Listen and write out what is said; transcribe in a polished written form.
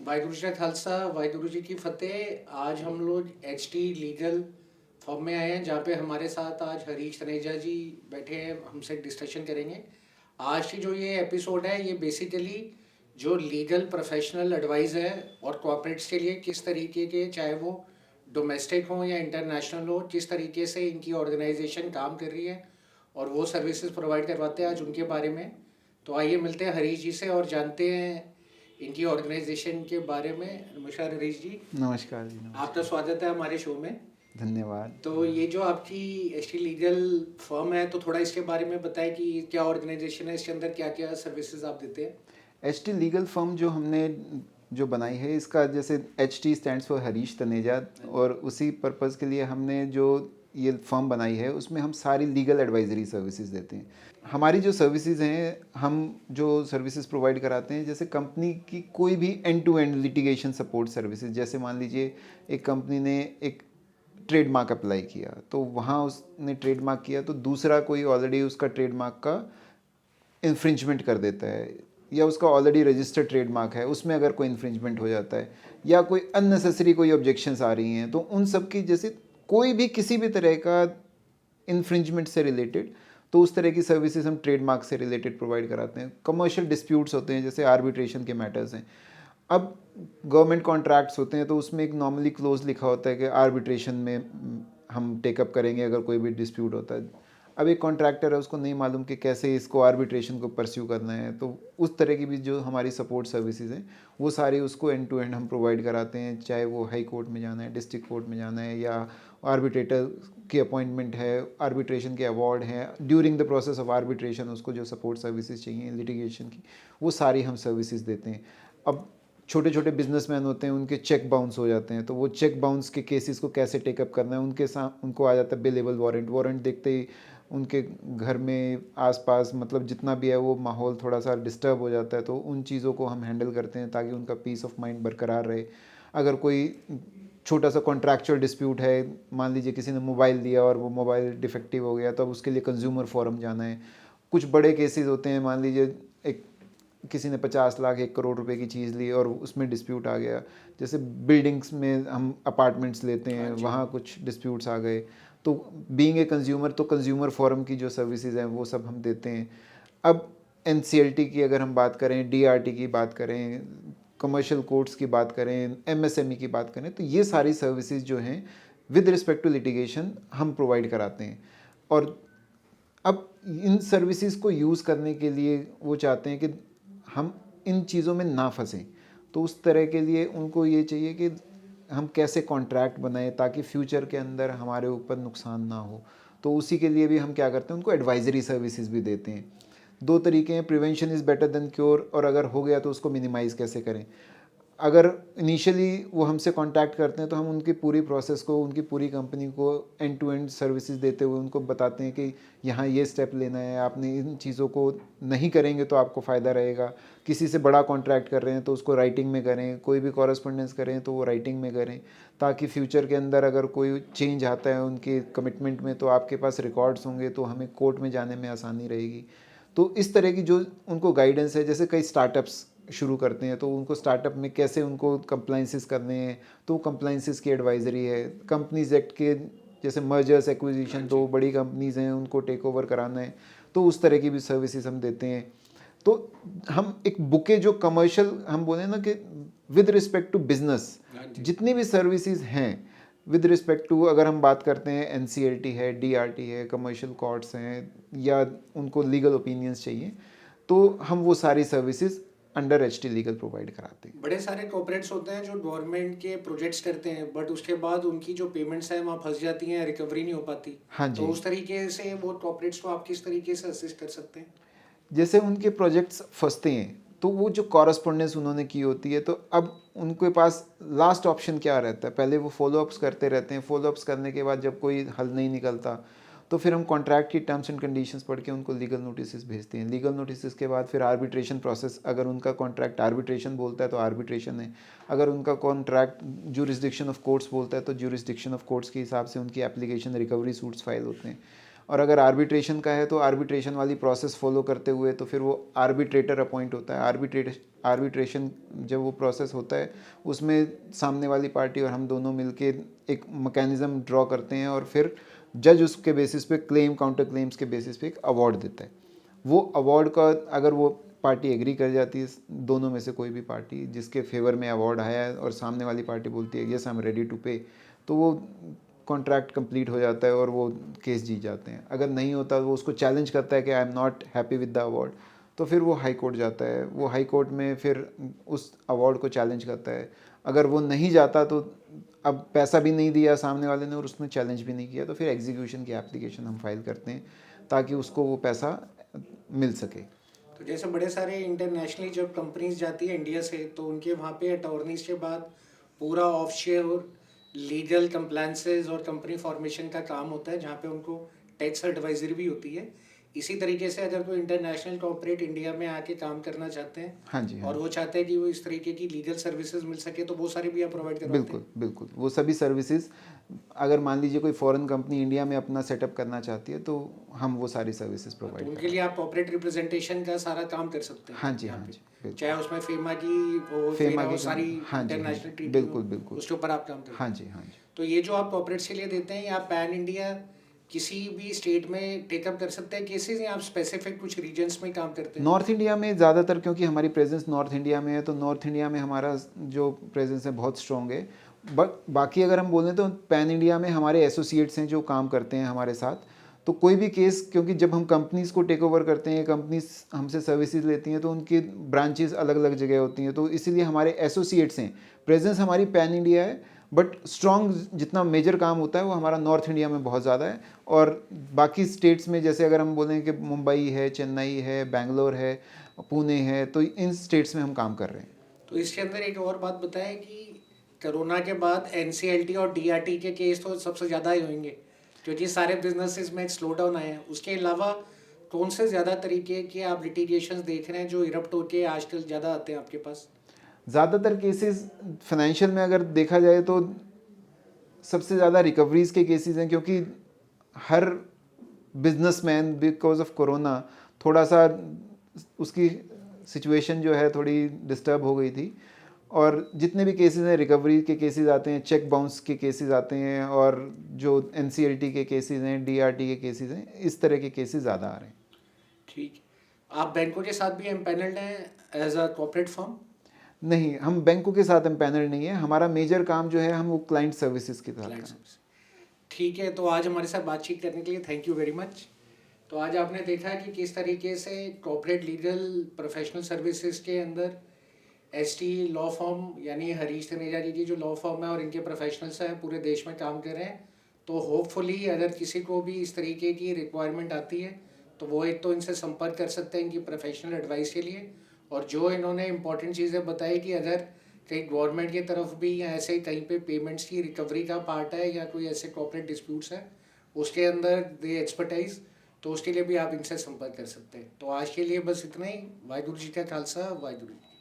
वाहिगुरु जी का खालसा, वाहिगुरु जी की फतेह। आज हम लोग HT लीगल फॉर्म में आए हैं, जहाँ पे हमारे साथ आज हरीश तनेजा जी बैठे हैं, हमसे डिस्कशन करेंगे। आज की जो ये एपिसोड है, ये बेसिकली जो लीगल प्रोफेशनल एडवाइस है और कॉर्पोरेट्स के लिए किस तरीके के, चाहे वो डोमेस्टिक हो या इंटरनेशनल हो, किस तरीके से इनकी ऑर्गेनाइजेशन काम कर रही है और वो सर्विसेज प्रोवाइड करवाते हैं, आज उनके बारे में। तो आइए मिलते हैं हरीश जी से और जानते हैं इनकी ऑर्गेनाइजेशन के बारे में। नमस्कार हरीश जी, नमस्कार जी, आपका नमस्कार। स्वागत है हमारे शो में। धन्यवाद। तो ये जो आपकी HT लीगल फर्म है, तो थोड़ा इसके बारे में बताएं कि क्या ऑर्गेनाइजेशन है, इसके अंदर क्या क्या सर्विसेज आप देते हैं। एच टी लीगल फर्म जो हमने जो बनाई है, इसका जैसे H T stands for Harish Taneja, और उसी पर्पज़ के लिए हमने जो ये फर्म बनाई है उसमें हम सारी लीगल एडवाइजरी सर्विसेज देते हैं। हमारी जो सर्विसेज हैं, हम जो सर्विसेज प्रोवाइड कराते हैं, जैसे कंपनी की कोई भी end to end litigation support services, जैसे मान लीजिए एक कंपनी ने एक ट्रेडमार्क अप्लाई किया, तो वहाँ उसने ट्रेडमार्क किया तो दूसरा कोई ऑलरेडी उसका ट्रेडमार्क का इन्फ्रिंजमेंट कर देता है, या उसका ऑलरेडी रजिस्टर्ड ट्रेडमार्क है उसमें अगर कोई इन्फ्रिंजमेंट हो जाता है, या कोई अननेसेसरी कोई ऑब्जेक्शंस आ रही हैं, तो उन सब की जैसे कोई भी किसी भी तरह का इन्फ्रिंजमेंट से रिलेटेड, तो उस तरह की सर्विसेज हम ट्रेडमार्क से रिलेटेड प्रोवाइड कराते हैं। कमर्शियल डिस्प्यूट्स होते हैं, जैसे आर्बिट्रेशन के मैटर्स हैं। अब गवर्नमेंट कॉन्ट्रैक्ट्स होते हैं, तो उसमें एक नॉर्मली क्लोज लिखा होता है कि आर्बिट्रेशन में हम टेकअप करेंगे अगर कोई भी डिस्प्यूट होता है। अब एक कॉन्ट्रैक्टर है, उसको नहीं मालूम कि कैसे इसको आर्बिट्रेशन को परस्यू करना है, तो उस तरह की भी जो हमारी सपोर्ट सर्विसेज हैं, वो सारी उसको एंड टू एंड हम प्रोवाइड कराते हैं। चाहे वो हाई कोर्ट में जाना है, डिस्ट्रिक्ट कोर्ट में जाना है, या आर्बिट्रेटर की अपॉइंटमेंट है, आर्बिट्रेशन के अवार्ड हैं, during the process of arbitration उसको जो सपोर्ट सर्विसेज चाहिए लिटिगेशन की, वो सारी हम सर्विसेज देते हैं। अब छोटे छोटे बिजनेसमैन होते हैं, उनके चेक बाउंस हो जाते हैं, तो वो चेक बाउंस के केसेस को कैसे टेकअप करना है, उनके साथ उनको आ जाता है बिलेबल वारंट। वारंट देखते ही उनके घर में आसपास मतलब जितना भी है वो माहौल थोड़ा सा डिस्टर्ब हो जाता है, तो उन चीज़ों को हम हैंडल करते हैं ताकि उनका पीस ऑफ माइंड बरकरार रहे। अगर कोई छोटा सा कॉन्ट्रैक्चुअल डिस्प्यूट है, मान लीजिए किसी ने मोबाइल दिया और वो मोबाइल डिफेक्टिव हो गया, तो अब उसके लिए कंज्यूमर फोरम जाना है। कुछ बड़े केसेस होते हैं, मान लीजिए एक किसी ने 50 लाख 1 करोड़ रुपए की चीज़ ली और उसमें डिस्प्यूट आ गया। जैसे बिल्डिंग्स में हम अपार्टमेंट्स लेते हैं, वहाँ कुछ डिस्प्यूट्स आ गए, तो बीइंग ए कंज्यूमर, तो कंज्यूमर फोरम की जो सर्विसेज हैं वो सब हम देते हैं। अब NCLT की अगर हम बात करें, DRT की बात करें, कमर्शियल कोर्ट्स की बात करें, MSME की बात करें, तो ये सारी सर्विसेज जो हैं विद रिस्पेक्ट टू लिटिगेशन हम प्रोवाइड कराते हैं। और अब इन सर्विसेज को यूज़ करने के लिए वो चाहते हैं कि हम इन चीज़ों में ना फंसें, तो उस तरह के लिए उनको ये चाहिए कि हम कैसे कॉन्ट्रैक्ट बनाएं ताकि फ्यूचर के अंदर हमारे ऊपर नुकसान ना हो। तो उसी के लिए भी हम क्या करते हैं, उनको एडवाइजरी सर्विसेज भी देते हैं। दो तरीके हैं, prevention is better than cure, और अगर हो गया तो उसको मिनिमाइज़ कैसे करें। अगर इनिशियली वो हमसे कांटेक्ट करते हैं, तो हम उनकी पूरी प्रोसेस को, उनकी पूरी कंपनी को एंड टू एंड सर्विसेज देते हुए उनको बताते हैं कि यहाँ ये स्टेप लेना है, आपने इन चीज़ों को नहीं करेंगे तो आपको फ़ायदा रहेगा। किसी से बड़ा कॉन्ट्रैक्ट कर रहे हैं तो उसको राइटिंग में करें, कोई भी कॉरेस्पॉन्डेंस करें तो वो राइटिंग में करें, ताकि फ्यूचर के अंदर अगर कोई चेंज आता है उनके कमिटमेंट में, तो आपके पास रिकॉर्ड्स होंगे, तो हमें कोर्ट में जाने में आसानी रहेगी। तो इस तरह की जो उनको गाइडेंस है, जैसे कई स्टार्टअप्स शुरू करते हैं, तो उनको स्टार्टअप में कैसे उनको कंप्लाइंसेस करने हैं, तो कंप्लाइंसेस की एडवाइजरी है। कंपनीज एक्ट के जैसे मर्जर्स एक्विजिशन, तो बड़ी कंपनीज हैं उनको टेक ओवर कराना है, तो उस तरह की भी सर्विसेज हम देते हैं। तो हम एक बुके जो कमर्शियल हम बोले ना कि विद रिस्पेक्ट टू बिजनेस, जितनी भी सर्विसेज हैं विद रिस्पेक्ट टू, अगर हम बात करते हैं NCLT है, DRT है, कमर्शियल कोर्ट्स हैं, या उनको लीगल ओपिनियंस चाहिए, तो हम वो सारी services under HT legal provide कराते हैं। बड़े सारे कॉर्पोरेट्स होते हैं जो गवर्नमेंट के प्रोजेक्ट्स करते हैं, बट उसके बाद उनकी जो पेमेंट्स हैं वहाँ फंस जाती हैं, रिकवरी नहीं हो पाती। हाँ तो जी। उस तरीके से वो कॉर्पोरेट्स को आप किस तरीके से असिस्ट कर सकते हैं। जैसे उनके प्रोजेक्ट्स फंसते हैं, तो वो जो कॉरस्पॉन्डेंस उन्होंने की होती है, तो अब उनके पास लास्ट ऑप्शन क्या रहता है, पहले वो फॉलोअप्स करते रहते हैं, फॉलोअप्स करने के बाद जब कोई हल नहीं निकलता, तो फिर हम कॉन्ट्रैक्ट की टर्म्स एंड कंडीशंस पढ़ के उनको लीगल नोटिस भेजते हैं। लीगल नोटिस के बाद फिर आर्बिट्रेशन प्रोसेस, अगर उनका कॉन्ट्रैक्ट आर्बिट्रेशन बोलता है तो आर्बिट्रेशन है, अगर उनका कॉन्ट्रैक्ट ज्यूरिसडिक्शन ऑफ कोर्ट्स बोलता है तो ज्यूरिसडिक्शन ऑफ कोर्ट्स के हिसाब से उनकी एप्लीकेशन रिकवरी सूट्स फाइल होते हैं। और अगर आर्बिट्रेशन का है तो आर्बिट्रेशन वाली प्रोसेस फॉलो करते हुए तो फिर वो आर्बिट्रेटर अपॉइंट होता है। आर्बिट्रेशन जब वो प्रोसेस होता है उसमें सामने वाली पार्टी और हम दोनों मिलके एक मैकेनिज़्म ड्रॉ करते हैं और फिर जज उसके बेसिस पे क्लेम काउंटर क्लेम्स के बेसिस पे एक अवार्ड देता है। वो अवार्ड का अगर वो पार्टी एग्री कर जाती है, दोनों में से कोई भी पार्टी जिसके फेवर में अवार्ड आया है और सामने वाली पार्टी बोलती है yes I am ready to pay, तो वो कॉन्ट्रैक्ट कंप्लीट हो जाता है और वो केस जीत जाते हैं। अगर नहीं होता वो उसको चैलेंज करता है कि I am not happy with the award, तो फिर वो हाई कोर्ट जाता है। वो हाई कोर्ट में फिर उस अवार्ड को चैलेंज करता है। अगर वो नहीं जाता तो अब पैसा भी नहीं दिया सामने वाले ने और उसने चैलेंज भी नहीं किया, तो फिर एग्जीक्यूशन की एप्लीकेशन हम फाइल करते हैं ताकि उसको वो पैसा मिल सके। तो जैसे बड़े सारे इंटरनेशनली जब कंपनीज जाती है इंडिया से, तो उनके वहाँ पे अटॉर्नीज के बाद पूरा ऑफशोर लीगल कंप्लायंसेस और कंपनी फॉर्मेशन का काम होता है, जहाँ पे उनको टैक्स एडवाइजरी भी होती है। इसी तरीके से अगर कोई इंटरनेशनल कॉर्पोरेट इंडिया में आके काम करना चाहते हैं, हाँ जी, हाँ और वो चाहते हैं कि वो इस तरीके की लीगल सर्विसेज मिल सके, तो वो सारी भी आप प्रोवाइड करवाते हैं? बिल्कुल बिल्कुल, वो सभी सर्विसेज अगर मान लीजिए कोई फॉरेन कंपनी इंडिया में अपना सेटअप करना चाहती है तो हम वो सारी सर्विसेज तो प्रोवाइड उनके लिए आप कॉर्पोरेट रिप्रेजेंटेशन का सारा काम कर सकते हैं? हाँ जी, यहाँ हाँ पे। जी, बिल्कुल। चाहे उसमें फेमा की वो फेमा फेरा की और सारी हाँ जी, हाँ इंटरनेशनल जी, ट्रीटी बिल्कुल बिल्कुल, उसके ऊपर आप काम करते हैं? हाँ जी, हाँ जी। तो ये जो आप कॉर्पोरेट्स के लिए देते हैं, या आप पैन इंडिया किसी भी स्टेट में टेकअप कर सकते हैं केसेस, या आप स्पेसिफिक कुछ रीजन्स में काम करते हैं? नॉर्थ इंडिया में ज़्यादातर, क्योंकि हमारी प्रेजेंस नॉर्थ इंडिया में है, तो नॉर्थ इंडिया में हमारा जो प्रेजेंस है बहुत स्ट्रॉन्ग है। बट बाकी अगर हम बोलें तो पैन इंडिया में हमारे एसोसिएट्स हैं जो काम करते हैं हमारे साथ। तो कोई भी केस, क्योंकि जब हम कंपनीज़ को टेक ओवर करते हैं, कंपनीज हमसे सर्विसेज लेती हैं, तो उनकी ब्रांचेस अलग अलग जगह होती हैं, तो इसीलिए हमारे एसोसिएट्स हैं। प्रेजेंस हमारी पैन इंडिया है, बट स्ट्रॉन्ग जितना मेजर काम होता है वो हमारा नॉर्थ इंडिया में बहुत ज़्यादा है। और बाकी स्टेट्स में जैसे अगर हम बोलें कि मुंबई है, चेन्नई है, बेंगलोर है, पुणे है, तो इन स्टेट्स में हम काम कर रहे हैं। तो इसके अंदर एक और बात बताएं कि कोरोना के बाद एनसीएलटी और डीआरटी के केस तो सबसे ज़्यादा ही होंगे, क्योंकि सारे बिजनेसेस में एक स्लो डाउन आया है। उसके अलावा कौन से ज़्यादा तरीके के आप लिटिगेशंस देख रहे हैं जो इरप्ट होके आजकल ज़्यादा आते हैं आपके पास? ज़्यादातर केसेस फाइनेंशियल में अगर देखा जाए तो सबसे ज़्यादा रिकवरीज के केसेस हैं, क्योंकि हर बिजनेसमैन बिकॉज ऑफ कोरोना थोड़ा सा उसकी सिचुएशन जो है थोड़ी डिस्टर्ब हो गई थी, और जितने भी केसेस हैं रिकवरी के केसेस आते हैं, चेक बाउंस के केसेस आते हैं, और जो एनसीएलटी के केसेस हैं, डीआरटी के केसेस हैं, इस तरह के केसेस ज़्यादा आ रहे हैं। ठीक। आप बैंकों के साथ भी एम्पैनल्ड हैं एज अ कॉर्पोरेट फर्म? नहीं, हम बैंकों के साथ एम्पैनल नहीं है। हमारा मेजर काम जो है हम वो क्लाइंट सर्विसेज के साथ क्लाइंट हैं। सर्विस। ठीक है, तो आज हमारे साथ बातचीत करने के लिए थैंक यू वेरी मच। तो आज आपने देखा कि किस तरीके से कॉर्पोरेट लीगल प्रोफेशनल सर्विसेज के अंदर एसटी लॉ फर्म यानी हरीश तनेजा जी की जो लॉ फर्म है और इनके प्रोफेशनल्स हैं पूरे देश में काम कर रहे हैं। तो होपफुली अगर किसी को भी इस तरीके की रिक्वायरमेंट आती है तो वो एक तो इनसे संपर्क कर सकते हैं इनकी प्रोफेशनल एडवाइस के लिए, और जो इन्होंने इंपॉर्टेंट चीज़ें बताई कि अगर कहीं गवर्नमेंट की तरफ भी या ऐसे कहीं पे पेमेंट्स की रिकवरी का पार्ट है या कोई ऐसे कॉर्पोरेट डिस्प्यूट्स है उसके अंदर दे एक्सपर्टाइज, तो उसके लिए भी आप इनसे संपर्क कर सकते हैं। तो आज के लिए बस इतना ही। वाहिगुरु जी का खालसा, वाहिगुरु जी।